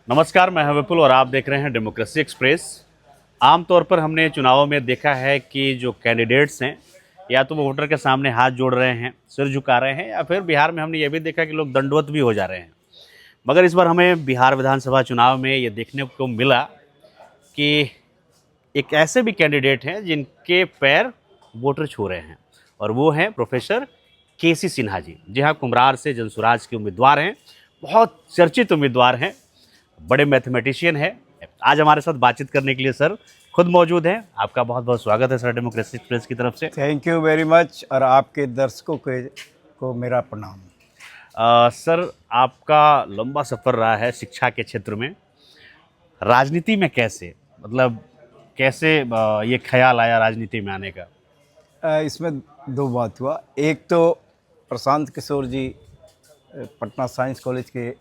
नमस्कार, मैं हूं विपुल और आप देख रहे हैं डेमोक्रेसी एक्सप्रेस। आमतौर पर हमने चुनावों में देखा है कि जो कैंडिडेट्स हैं या तो वो वोटर के सामने हाथ जोड़ रहे हैं, सिर झुका रहे हैं, या फिर बिहार में हमने ये भी देखा कि लोग दंडवत भी हो जा रहे हैं। मगर इस बार हमें बिहार विधानसभा चुनाव में ये देखने को मिला कि एक ऐसे भी कैंडिडेट हैं जिनके पैर वोटर छू रहे हैं, और वो हैं प्रोफेसर केसी सिन्हा जी। जी हाँ, कुम्हरार से जनसुराज के उम्मीदवार हैं, बहुत चर्चित उम्मीदवार हैं, बड़े मैथमेटिशियन है। आज हमारे साथ बातचीत करने के लिए सर खुद मौजूद हैं। आपका बहुत बहुत स्वागत है सर डेमोक्रेसी एक्सप्रेस की तरफ से। Thank you very much. और आपके दर्शकों को मेरा प्रणाम। सर, आपका लंबा सफ़र रहा है शिक्षा के क्षेत्र में। राजनीति में कैसे, मतलब कैसे ये ख्याल आया राजनीति में आने का? इसमें दो बात हुआ। एक तो प्रशांत किशोर जी पटना साइंस कॉलेज के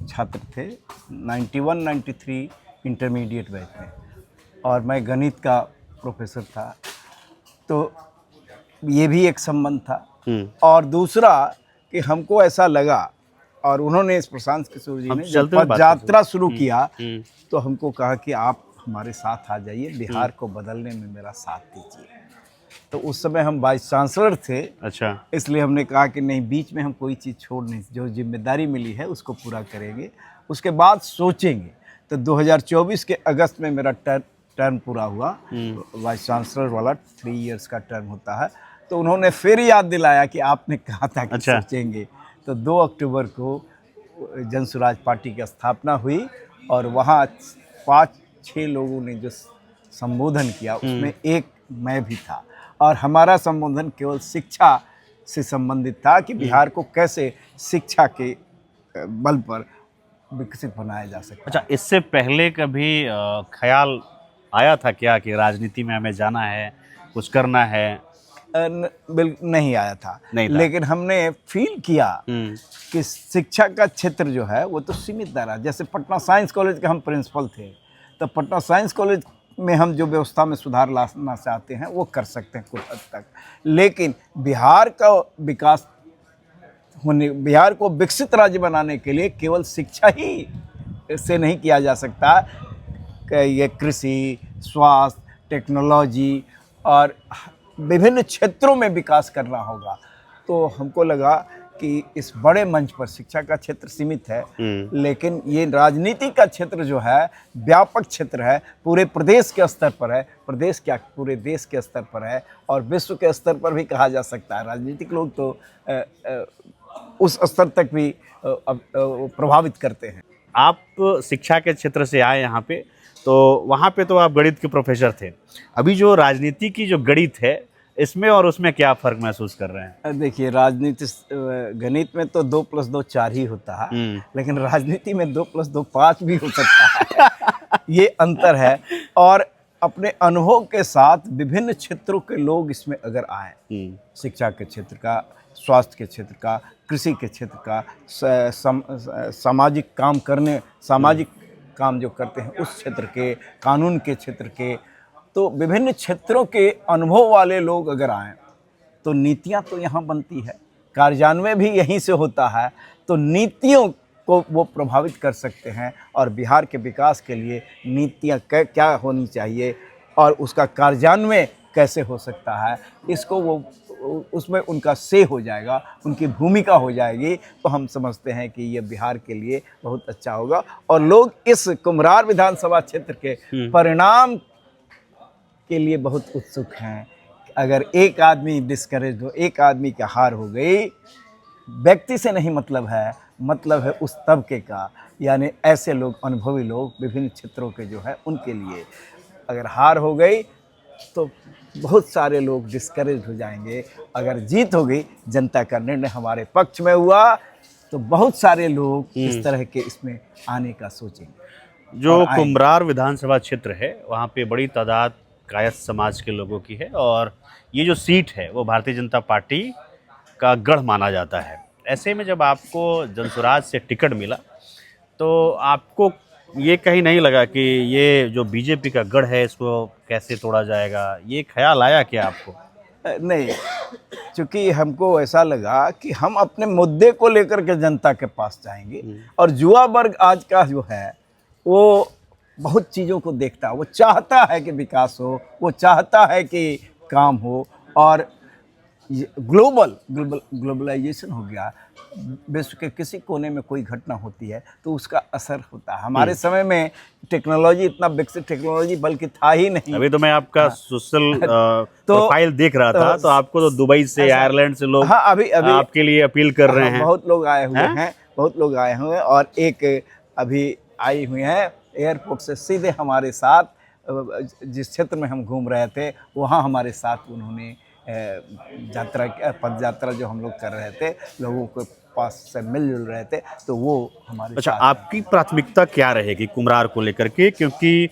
छात्र थे, 91-93 इंटरमीडिएट बैच में, और मैं गणित का प्रोफेसर था, तो ये भी एक संबंध था। और दूसरा कि हमको ऐसा लगा, और उन्होंने इस प्रशांत किशोर जी ने जब पद यात्रा शुरू किया तो हमको कहा कि आप हमारे साथ आ जाइए, बिहार को बदलने में मेरा साथ दीजिए। तो उस समय हम वाइस चांसलर थे। अच्छा। इसलिए हमने कहा कि नहीं, बीच में हम कोई चीज़ छोड़ नहीं, जो जिम्मेदारी मिली है उसको पूरा करेंगे, उसके बाद सोचेंगे। तो 2024 के अगस्त में मेरा टर्म पूरा हुआ, वाइस चांसलर वाला 3 इयर्स का टर्म होता है। तो उन्होंने फिर याद दिलाया कि आपने कहा था कि सोचेंगे। तो 2 अक्टूबर को जनसुराज पार्टी की स्थापना हुई, और वहाँ 5-6 लोगों ने जो संबोधन किया उसमें एक मैं भी था। और हमारा संबोधन केवल शिक्षा से संबंधित था कि बिहार को कैसे शिक्षा के बल पर विकसित बनाया जा सकता है। अच्छा, इससे पहले कभी ख्याल आया था क्या कि राजनीति में हमें जाना है, कुछ करना है? बिल्कुल नहीं आया था, नहीं था। लेकिन हमने फील किया कि शिक्षा का क्षेत्र जो है वो तो सीमित रहा। जैसे पटना साइंस कॉलेज के हम प्रिंसिपल थे, तो पटना साइंस कॉलेज में हम जो व्यवस्था में सुधार लाना चाहते हैं वो कर सकते हैं कुछ हद तक, लेकिन बिहार का विकास होने, बिहार को विकसित राज्य बनाने के लिए केवल शिक्षा ही से नहीं किया जा सकता। ये कृषि, स्वास्थ्य, टेक्नोलॉजी और विभिन्न क्षेत्रों में विकास करना होगा। तो हमको लगा कि इस बड़े मंच पर शिक्षा का क्षेत्र सीमित है, लेकिन ये राजनीति का क्षेत्र जो है व्यापक क्षेत्र है, पूरे प्रदेश के स्तर पर है, प्रदेश क्या पूरे देश के स्तर पर है, और विश्व के स्तर पर भी कहा जा सकता है। राजनीतिक लोग तो उस स्तर तक भी प्रभावित करते हैं। आप शिक्षा के क्षेत्र से आए यहाँ पे, तो वहाँ पे तो आप गणित के प्रोफेसर थे। अभी जो राजनीति की जो गणित है, इसमें और उसमें क्या फ़र्क महसूस कर रहे हैं? देखिए, राजनीति गणित में तो 2 + 2 4 ही होता है, लेकिन राजनीति में 2 + 2 5 भी हो सकता है। ये अंतर है। और अपने अनुभव के साथ विभिन्न क्षेत्रों के लोग इसमें अगर आए, शिक्षा के क्षेत्र का, स्वास्थ्य के क्षेत्र का, कृषि के क्षेत्र का, सामाजिक काम करने, सामाजिक काम जो करते हैं उस क्षेत्र के, कानून के क्षेत्र के, तो विभिन्न क्षेत्रों के अनुभव वाले लोग अगर आएँ तो नीतियाँ तो यहाँ बनती है, कार्यान्वयन भी यहीं से होता है, तो नीतियों को वो प्रभावित कर सकते हैं। और बिहार के विकास के लिए नीतियाँ क्या होनी चाहिए और उसका कार्यान्वयन कैसे हो सकता है, इसको वो उसमें उनका से हो जाएगा, उनकी भूमिका हो जाएगी। तो हम समझते हैं कि ये बिहार के लिए बहुत अच्छा होगा, और लोग इस कुम्हरार विधानसभा क्षेत्र के परिणाम के लिए बहुत उत्सुक हैं। अगर एक आदमी डिस्करेज हो, एक आदमी की हार हो गई, व्यक्ति से नहीं मतलब है उस तबके का, यानी ऐसे लोग, अनुभवी लोग विभिन्न क्षेत्रों के जो है उनके लिए अगर हार हो गई तो बहुत सारे लोग डिस्करेज हो जाएंगे। अगर जीत हो गई, जनता का निर्णय हमारे पक्ष में हुआ, तो बहुत सारे लोग इस तरह के इसमें आने का सोचेंगे। जो कुम्हरार विधानसभा क्षेत्र है, वहाँ पे बड़ी तादाद कायस्थ समाज के लोगों की है, और ये जो सीट है वो भारतीय जनता पार्टी का गढ़ माना जाता है। ऐसे में जब आपको जनसुराज से टिकट मिला, तो आपको ये कहीं नहीं लगा कि ये जो बीजेपी का गढ़ है इसको कैसे तोड़ा जाएगा? ये ख्याल आया क्या आपको? नहीं, चूँकि हमको ऐसा लगा कि हम अपने मुद्दे को लेकर के जनता के पास जाएंगे। और युवा वर्ग आज का जो है वो बहुत चीज़ों को देखता है, वो चाहता है कि विकास हो, वो चाहता है कि काम हो। और ग्लोबलाइजेशन हो गया, विश्व के किसी कोने में कोई घटना होती है तो उसका असर होता है। हमारे समय में टेक्नोलॉजी, इतना विकसित टेक्नोलॉजी बल्कि था ही नहीं। अभी तो मैं आपका सोशल तो प्रोफाइल देख रहा था, तो आपको तो दुबई से, आयरलैंड से लोग हाँ, अभी आपके लिए अपील कर रहे हैं। बहुत लोग आए हुए हैं? हैं, बहुत लोग आए हुए हैं। और एक अभी आई हुई हैं एयरपोर्ट से सीधे हमारे साथ, जिस क्षेत्र में हम घूम रहे थे वहाँ हमारे साथ उन्होंने पद यात्रा जो हम लोग कर रहे थे, लोगों के पास से मिलजुल रहे थे, तो वो हमारे अच्छा, साथ आपकी प्राथमिकता क्या रहेगी कुम्हरार को लेकर के? क्योंकि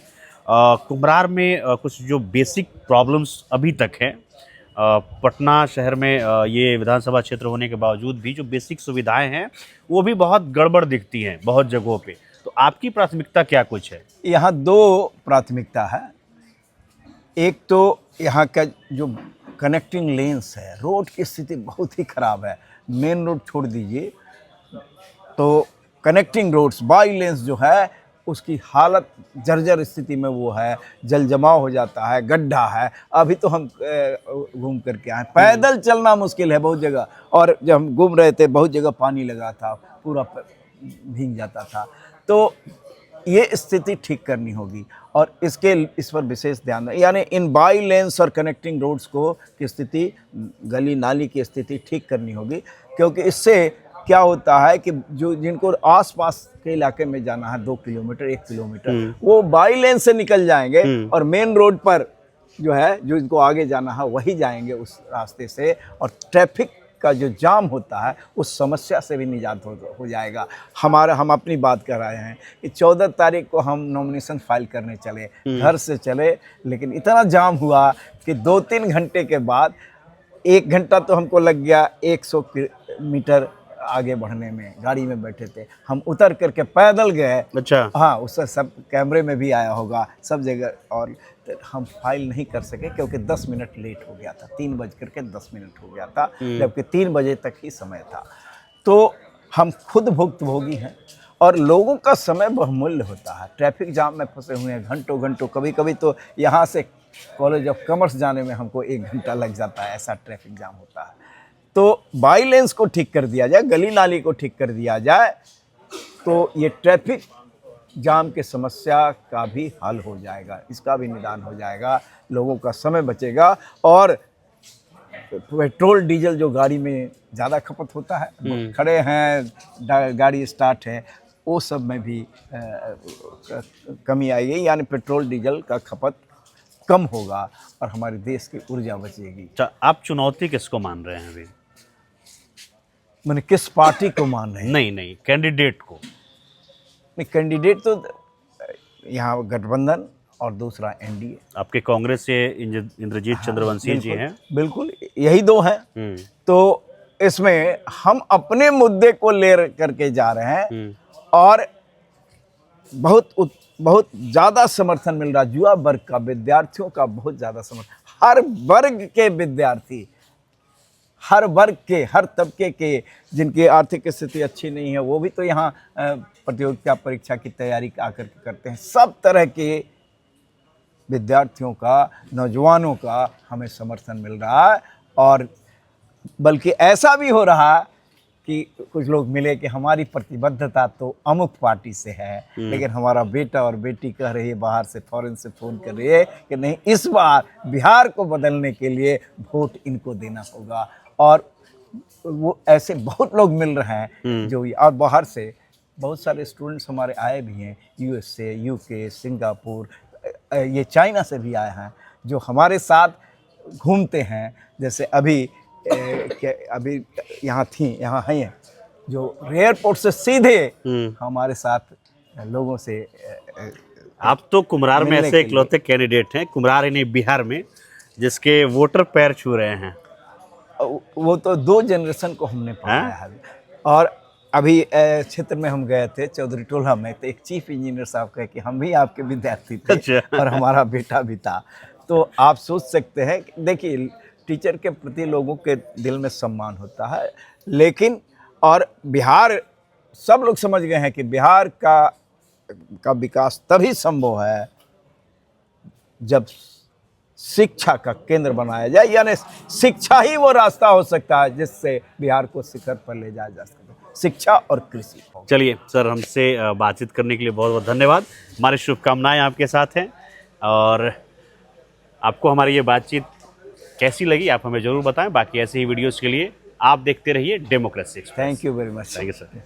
कुम्हरार में कुछ जो बेसिक प्रॉब्लम्स अभी तक हैं, पटना शहर में ये विधानसभा क्षेत्र होने के बावजूद भी जो बेसिक सुविधाएं हैं वो भी बहुत गड़बड़ दिखती हैं बहुत जगहों पे। तो आपकी प्राथमिकता क्या कुछ है? यहाँ दो प्राथमिकता है। एक तो यहाँ का जो कनेक्टिंग लेंस है, रोड की स्थिति बहुत ही ख़राब है। मेन रोड छोड़ दीजिए, तो कनेक्टिंग रोड्स, बाई लेंस जो है उसकी हालत जर्जर स्थिति में वो है, जल जमाव हो जाता है, गड्ढा है। अभी तो हम घूम करके आए, पैदल चलना मुश्किल है बहुत जगह। और जब हम घूम रहे थे बहुत जगह पानी लगा था, पूरा भीग जाता था। तो ये स्थिति ठीक करनी होगी और इस पर विशेष ध्यान दें। यानी इन बाई लेंस और कनेक्टिंग रोड्स को की स्थिति, गली नाली की स्थिति ठीक करनी होगी। क्योंकि इससे क्या होता है कि जो जिनको आसपास के इलाके में जाना है 2 किलोमीटर 1 किलोमीटर, वो बाई लेन से निकल जाएंगे और मेन रोड पर जो है, जो इनको आगे जाना है वही जाएंगे उस रास्ते से, और ट्रैफिक का जो जाम होता है उस समस्या से भी निजात हो जाएगा। हम अपनी बात कर रहे हैं कि 14 तारीख को हम नॉमिनेशन फाइल करने चले, घर से चले, लेकिन इतना जाम हुआ कि 2-3 घंटे के बाद 1 घंटा तो हमको लग गया 100 मीटर आगे बढ़ने में। गाड़ी में बैठे थे, हम उतर करके पैदल गए। अच्छा। हाँ, उससे सब कैमरे में भी आया होगा सब जगह। और हम फाइल नहीं कर सके क्योंकि 10 मिनट लेट हो गया था, 3:10 हो गया था, जबकि 3 बजे तक ही समय था। तो हम खुद भुक्तभोगी हैं और लोगों का समय बहुमूल्य होता है। ट्रैफिक जाम में फंसे हुए हैं घंटों घंटों, कभी कभी तो यहाँ से कॉलेज ऑफ कॉमर्स जाने में हमको 1 घंटा लग जाता है, ऐसा ट्रैफिक जाम होता है। तो बाई लेंस को ठीक कर दिया जाए, गली नाली को ठीक कर दिया जाए, तो ये ट्रैफिक जाम की समस्या का भी हल हो जाएगा, इसका भी निदान हो जाएगा, लोगों का समय बचेगा। और पेट्रोल डीजल जो गाड़ी में ज़्यादा खपत होता है, खड़े हैं गाड़ी स्टार्ट है, वो सब में भी कमी आएगी। यानी पेट्रोल डीजल का खपत कम होगा और हमारे देश की ऊर्जा बचेगी। अच्छा, आप चुनौती किसको मान रहे हैं अभी? मैंने किस पार्टी को मान रहे हैं? नहीं, कैंडिडेट को। नहीं, कैंडिडेट तो यहाँ गठबंधन और दूसरा एनडीए। आपके कांग्रेस से इंद्रजीत चंद्रवंशी जी हैं। बिल्कुल, यही दो हैं। तो इसमें हम अपने मुद्दे को ले करके जा रहे हैं और बहुत ज़्यादा समर्थन मिल रहा है। युवा वर्ग का, विद्यार्थियों का बहुत ज़्यादा समर्थन। हर वर्ग के विद्यार्थी, हर वर्ग के, हर तबके के, जिनकी आर्थिक स्थिति अच्छी नहीं है वो भी तो यहाँ प्रतियोगिता परीक्षा की तैयारी आकर के करते हैं। सब तरह के विद्यार्थियों का, नौजवानों का हमें समर्थन मिल रहा है। और बल्कि ऐसा भी हो रहा है कि कुछ लोग मिले कि हमारी प्रतिबद्धता तो अमुक पार्टी से है, लेकिन हमारा बेटा और बेटी कह रही है, बाहर से फॉरेन से फ़ोन कर रही है कि नहीं, इस बार बिहार को बदलने के लिए वोट इनको देना होगा। और वो ऐसे बहुत लोग मिल रहे हैं जो, और बाहर से बहुत सारे स्टूडेंट्स हमारे आए भी हैं, यूएस से, यूके, सिंगापुर, ये चाइना से भी आए हैं, जो हमारे साथ घूमते हैं। जैसे अभी यहाँ हैं जो एयरपोर्ट से सीधे हमारे साथ लोगों से। आप तो कुम्हरार में ऐसे इकलौते कैंडिडेट हैं, कुम्हरार नहीं बिहार में, जिसके वोटर पैर छू रहे हैं। वो तो 2 जनरेशन को हमने पढ़ाया है। और अभी क्षेत्र में हम गए थे चौधरी टोला में, तो एक चीफ इंजीनियर साहब कहे कि हम भी आपके विद्यार्थी थे और हमारा बेटा भी था। तो आप सोच सकते हैं, देखिए टीचर के प्रति लोगों के दिल में सम्मान होता है, लेकिन और बिहार, सब लोग समझ गए हैं कि बिहार का का विकास तभी संभव है जब शिक्षा का केंद्र बनाया जाए, यानी शिक्षा ही वो रास्ता हो सकता है जिससे बिहार को शिखर पर ले जाया जा सकता है, शिक्षा और कृषि। चलिए सर, हमसे बातचीत करने के लिए बहुत बहुत धन्यवाद। हमारी शुभकामनाएं आपके साथ हैं, और आपको हमारी ये बातचीत कैसी लगी आप हमें ज़रूर बताएं। बाकी ऐसे ही वीडियोस के लिए आप देखते रहिए democracy express. Thank you very much. Thank you sir.